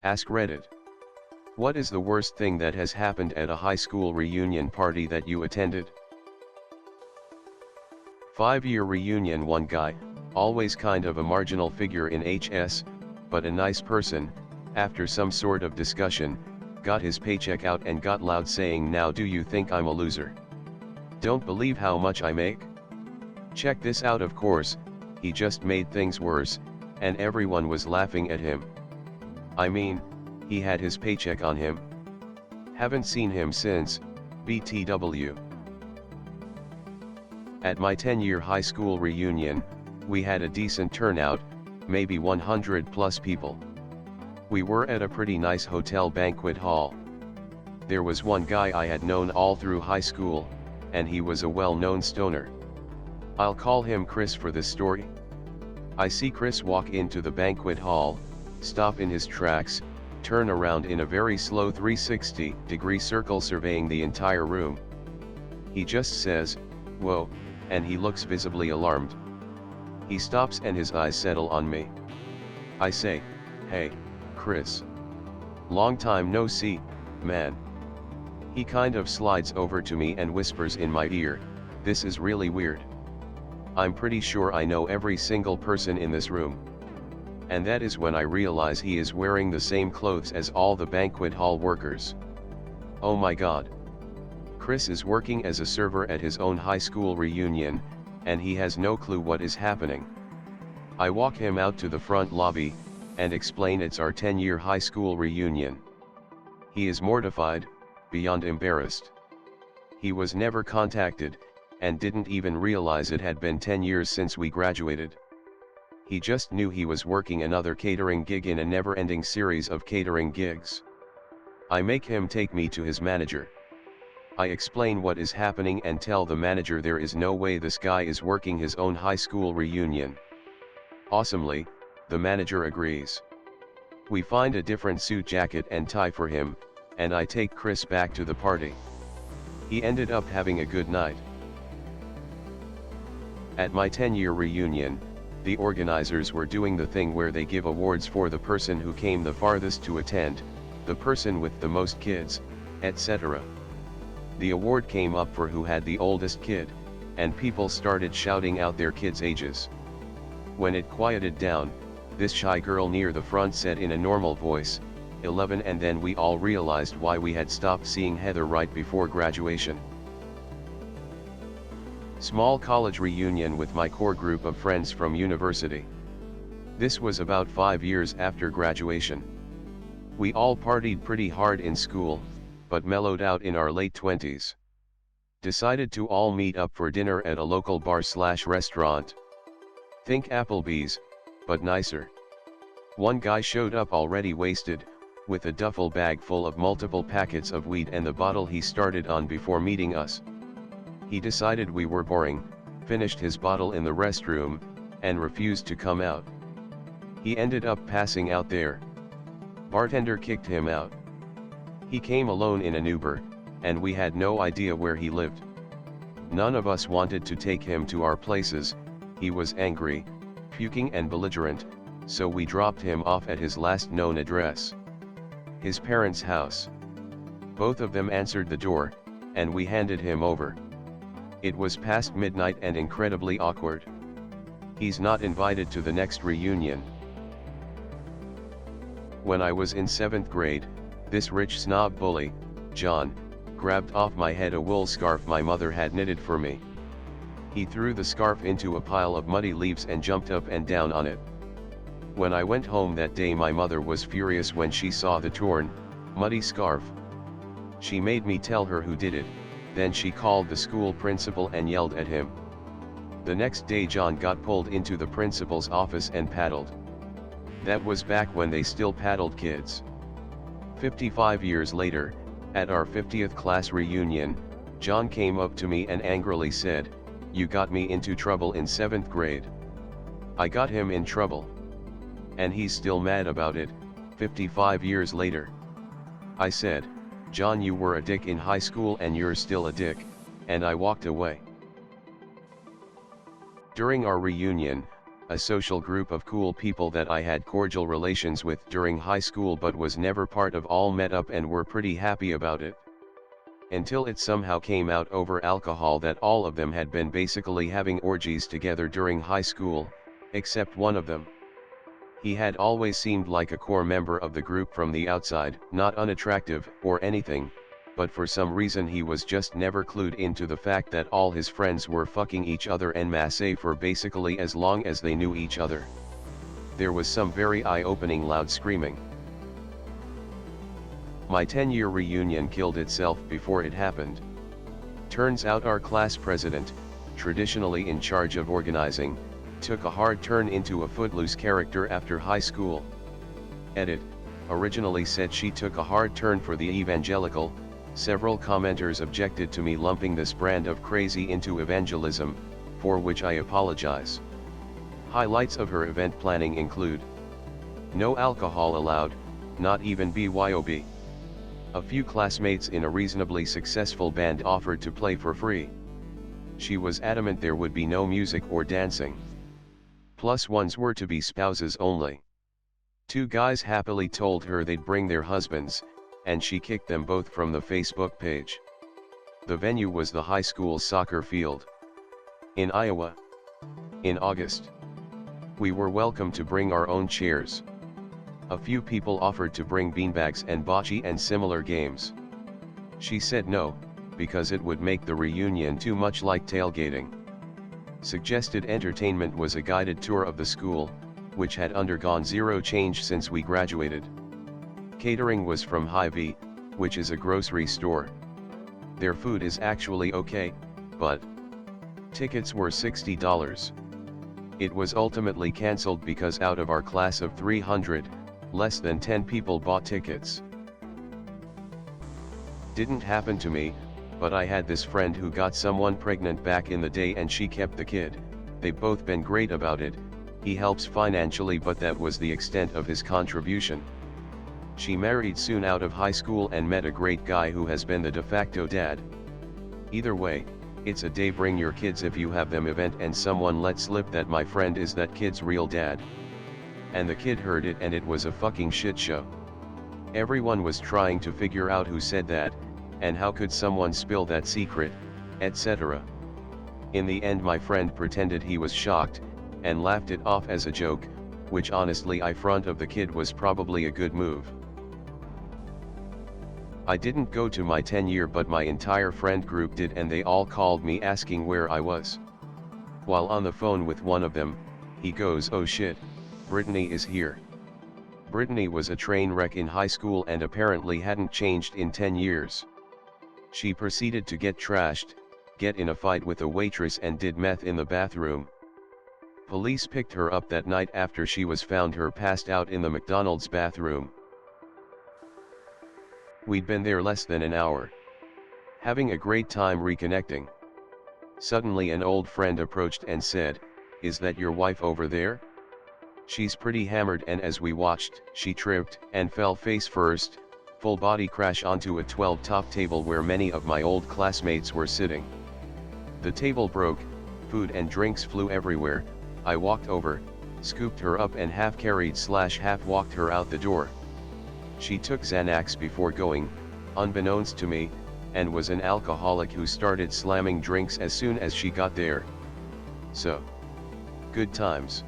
Ask Reddit. What is the worst thing that has happened at a high school reunion party that you attended? 5-year reunion. One guy, always kind of a marginal figure in HS, but a nice person, after some sort of discussion, got his paycheck out and got loud saying, "Now do you think I'm a loser? Don't believe how much I make? Check this out." Of course, he just made things worse, and everyone was laughing at him. I mean, he had his paycheck on him. Haven't seen him since, BTW. At my 10-year high school reunion, we had a decent turnout, maybe 100 plus people. We were at a pretty nice hotel banquet hall. There was one guy I had known all through high school, and he was a well-known stoner. I'll call him Chris for this story. I see Chris walk into the banquet hall, stop in his tracks, turn around in a very slow 360-degree circle surveying the entire room. He just says, "Whoa," and he looks visibly alarmed. He stops and his eyes settle on me. I say, "Hey, Chris. Long time no see, man." He kind of slides over to me and whispers in my ear, "This is really weird. I'm pretty sure I know every single person in this room." And that is when I realize he is wearing the same clothes as all the banquet hall workers. Oh my god. Chris is working as a server at his own high school reunion, and he has no clue what is happening. I walk him out to the front lobby, and explain it's our 10-year high school reunion. He is mortified, beyond embarrassed. He was never contacted, and didn't even realize it had been 10 years since we graduated. He just knew he was working another catering gig in a never-ending series of catering gigs. I make him take me to his manager. I explain what is happening and tell the manager there is no way this guy is working his own high school reunion. Awesomely, the manager agrees. We find a different suit jacket and tie for him, and I take Chris back to the party. He ended up having a good night. At my 10-year reunion, the organizers were doing the thing where they give awards for the person who came the farthest to attend, the person with the most kids, etc. The award came up for who had the oldest kid, and people started shouting out their kids' ages. When it quieted down, this shy girl near the front said in a normal voice, 11, and then we all realized why we had stopped seeing Heather right before graduation. Small college reunion with my core group of friends from university. This was about 5 years after graduation. We all partied pretty hard in school, but mellowed out in our late 20s. Decided to all meet up for dinner at a local bar/restaurant. Think Applebee's, but nicer. One guy showed up already wasted, with a duffel bag full of multiple packets of weed and the bottle he started on before meeting us. He decided we were boring, finished his bottle in the restroom, and refused to come out. He ended up passing out there. Bartender kicked him out. He came alone in an Uber, and we had no idea where he lived. None of us wanted to take him to our places. He was angry, puking and belligerent, so we dropped him off at his last known address. His parents' house. Both of them answered the door, and we handed him over. It was past midnight and incredibly awkward. He's not invited to the next reunion. When I was in 7th grade, this rich snob bully, John, grabbed off my head a wool scarf my mother had knitted for me. He threw the scarf into a pile of muddy leaves and jumped up and down on it. When I went home that day, my mother was furious when she saw the torn, muddy scarf. She made me tell her who did it, then she called the school principal and yelled at him. The next day John got pulled into the principal's office and paddled. That was back when they still paddled kids. 55 years later, at our 50th class reunion, John came up to me and angrily said, "You got me into trouble in 7th grade." I got him in trouble. And he's still mad about it, 55 years later. I said, "John, you were a dick in high school and you're still a dick," and I walked away. During our reunion, a social group of cool people that I had cordial relations with during high school but was never part of, all met up and were pretty happy about it. Until it somehow came out over alcohol that all of them had been basically having orgies together during high school, except one of them. He had always seemed like a core member of the group from the outside, not unattractive or anything, but for some reason he was just never clued into the fact that all his friends were fucking each other en masse for basically as long as they knew each other. There was some very eye-opening loud screaming. My 10-year reunion killed itself before it happened. Turns out our class president, traditionally in charge of organizing, took a hard turn into a footloose character after high school. Edit, originally said she took a hard turn for the evangelical. Several commenters objected to me lumping this brand of crazy into evangelism, for which I apologize. Highlights of her event planning include: no alcohol allowed, not even BYOB. A few classmates in a reasonably successful band offered to play for free. She was adamant there would be no music or dancing. Plus ones were to be spouses only. 2 guys happily told her they'd bring their husbands, and she kicked them both from the Facebook page. The venue was the high school soccer field in Iowa. In August, we were welcome to bring our own chairs. A few people offered to bring beanbags and bocce and similar games. She said no, because it would make the reunion too much like tailgating. Suggested entertainment was a guided tour of the school, which had undergone zero change since we graduated. Catering was from Hy-Vee, which is a grocery store. Their food is actually okay, but tickets were $60. It was ultimately cancelled because out of our class of 300, less than 10 people bought tickets. Didn't happen to me, but I had this friend who got someone pregnant back in the day and she kept the kid. They've both been great about it. He helps financially, but that was the extent of his contribution. She married soon out of high school and met a great guy who has been the de facto dad. Either way, it's a day bring your kids if you have them event, and someone let slip that my friend is that kid's real dad. And the kid heard it and it was a fucking shit show. Everyone was trying to figure out who said that, and how could someone spill that secret, etc. In the end my friend pretended he was shocked, and laughed it off as a joke, which honestly in front of the kid was probably a good move. I didn't go to my 10-year but my entire friend group did, and they all called me asking where I was. While on the phone with one of them, he goes, "Oh shit, Brittany is here." Brittany was a train wreck in high school and apparently hadn't changed in 10 years. She proceeded to get trashed, get in a fight with a waitress and did meth in the bathroom. Police picked her up that night after she was found her passed out in the McDonald's bathroom. We'd been there less than an hour, having a great time reconnecting. Suddenly an old friend approached and said, "Is that your wife over there? She's pretty hammered," and as we watched, she tripped and fell face first, full body crash onto a 12-top table where many of my old classmates were sitting. The table broke, food and drinks flew everywhere. I walked over, scooped her up and half carried/half walked her out the door. She took Xanax before going, unbeknownst to me, and was an alcoholic who started slamming drinks as soon as she got there. So, good times.